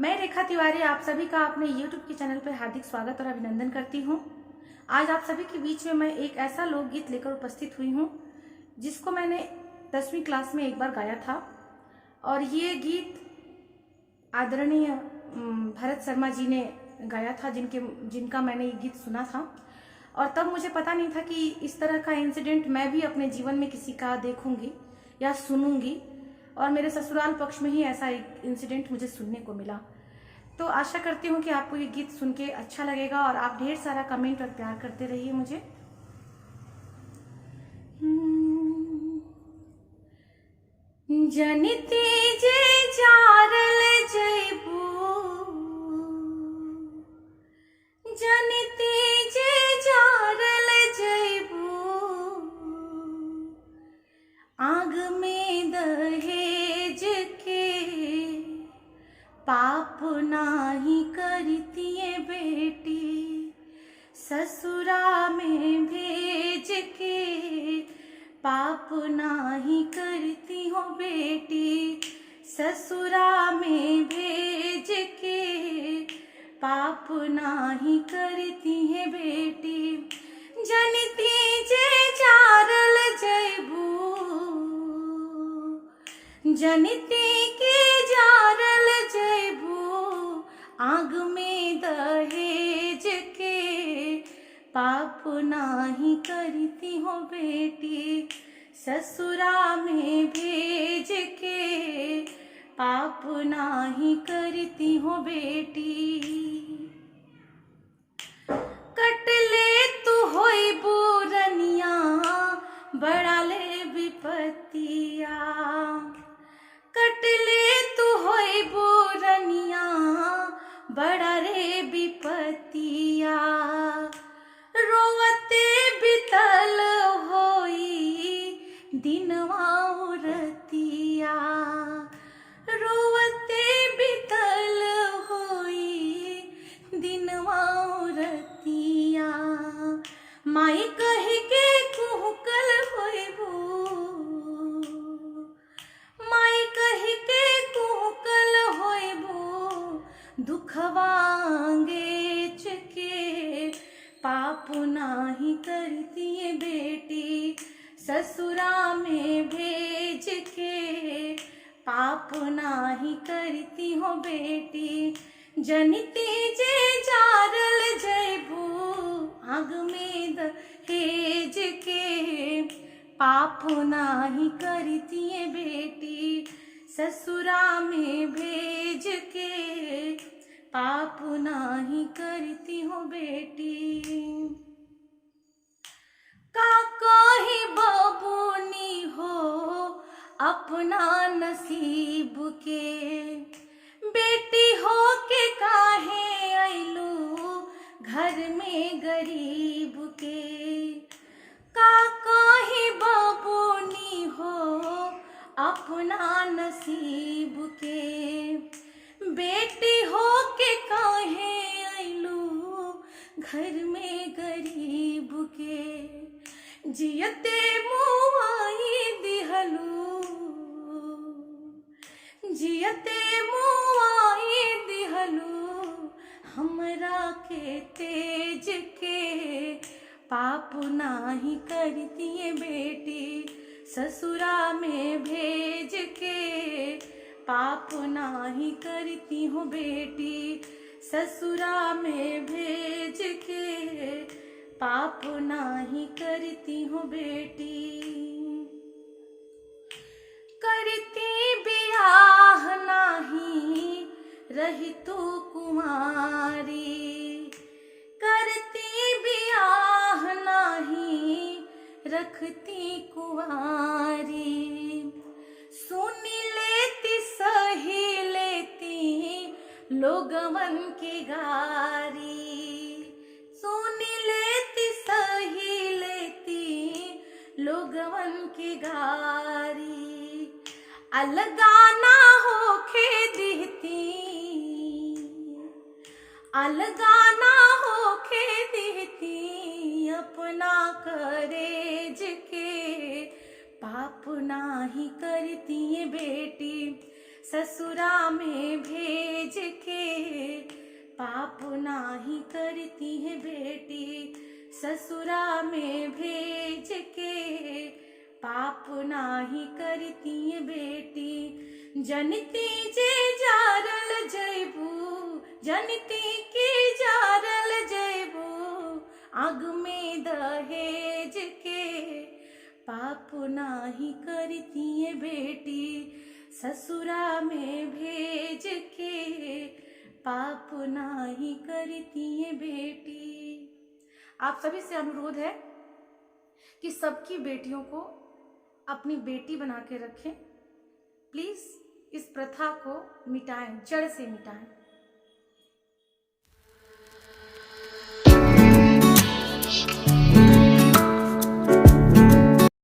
मैं रेखा तिवारी आप सभी का अपने YouTube के चैनल पर हार्दिक स्वागत और अभिनंदन करती हूँ। आज आप सभी के बीच में मैं एक ऐसा लोकगीत लेकर उपस्थित हुई हूँ जिसको मैंने 10वीं क्लास में एक बार गाया था और ये गीत आदरणीय भरत शर्मा जी ने गाया था, जिनका मैंने ये गीत सुना था। और तब मुझे पता नहीं था कि इस तरह का इंसिडेंट मैं भी अपने जीवन में किसी का देखूंगी या सुनूंगी, और मेरे ससुराल पक्ष में ही ऐसा एक इंसिडेंट मुझे सुनने को मिला। तो आशा करती हूँ कि आपको ये गीत सुन के अच्छा लगेगा और आप ढेर सारा कमेंट और प्यार करते रहिए मुझे। जनिते जे जारल जयबू, जनिते जे जारल जयबू, आग में दहेज के पाप नाही करतिए बेटी, ससुरा में भेज के पाप नाही करती हो बेटी, ससुरा में भेज के पाप नाही करती है बेटी। जनिती जे जारल जयबू, जनिती के जारल जयबू, आग में दहेज के पाप नाही करती हो बेटी, ससुरा में भेज के पाप नाही करती हो बेटी। कटले तू होई बुरनिया, बड़ा ले विपत्तिया, कटले तू होई बुरनिया, बड़ा रे विपत्तिया, रोवते बितल होई दिनवा रतिया, रोवते बितल होई दिनवा रतिया, माई कही के कुहकल होइबू, माई कही के कुहकल होइबू, दुखवांगे चके पाप नाही करती बेटी, ससुरा में भेज के पाप नाही करती हो बेटी। जनिती जे जारल जयबू, आग में दहेज के पाप नाही करती बेटी, ससुरा में भेज के पाप नाही करती हो बेटी। का कही बबूनी हो अपना नसीब के, बेटी हो के काहे आइलू घर में गरीब के, का कही बबूनी हो अपना नसीब के, बेटी हो के काहे आइलू घर में गरीब के, जियते मुआई दिहलू, जियते मुआई दिहलू, हमरा के तेज के पाप नाही करती बेटी, ससुरा में भेज के पाप नाही करती हो बेटी, ससुरा में भेज के पाप नाही करती हो बेटी। करती बियाह नाही रही तू कुमारी, करती बियाह नाही रखती कुंवारी, सुनी लेती सही लेती लोगवन की गारी, सुनी लेती सही लेती लोगवन की गारी, अलगाना होके दिहती, अलगाना होके दिहती अपना करेज के, पाप नाही करती बेटी, ससुरा में भेज के पाप नाही करती है बेटी, ससुरा में भेज के पाप नाही करती है बेटी। जनती जे जारल जयबू, जनती के जारल जयबू, आग में दहेज के पाप नाही करती है बेटी, ससुरा में भेज के पाप नाही करती है बेटी। आप सभी से अनुरोध है कि सबकी बेटियों को अपनी बेटी बना के रखें। प्लीज इस प्रथा को मिटाएं, जड़ से मिटाएं।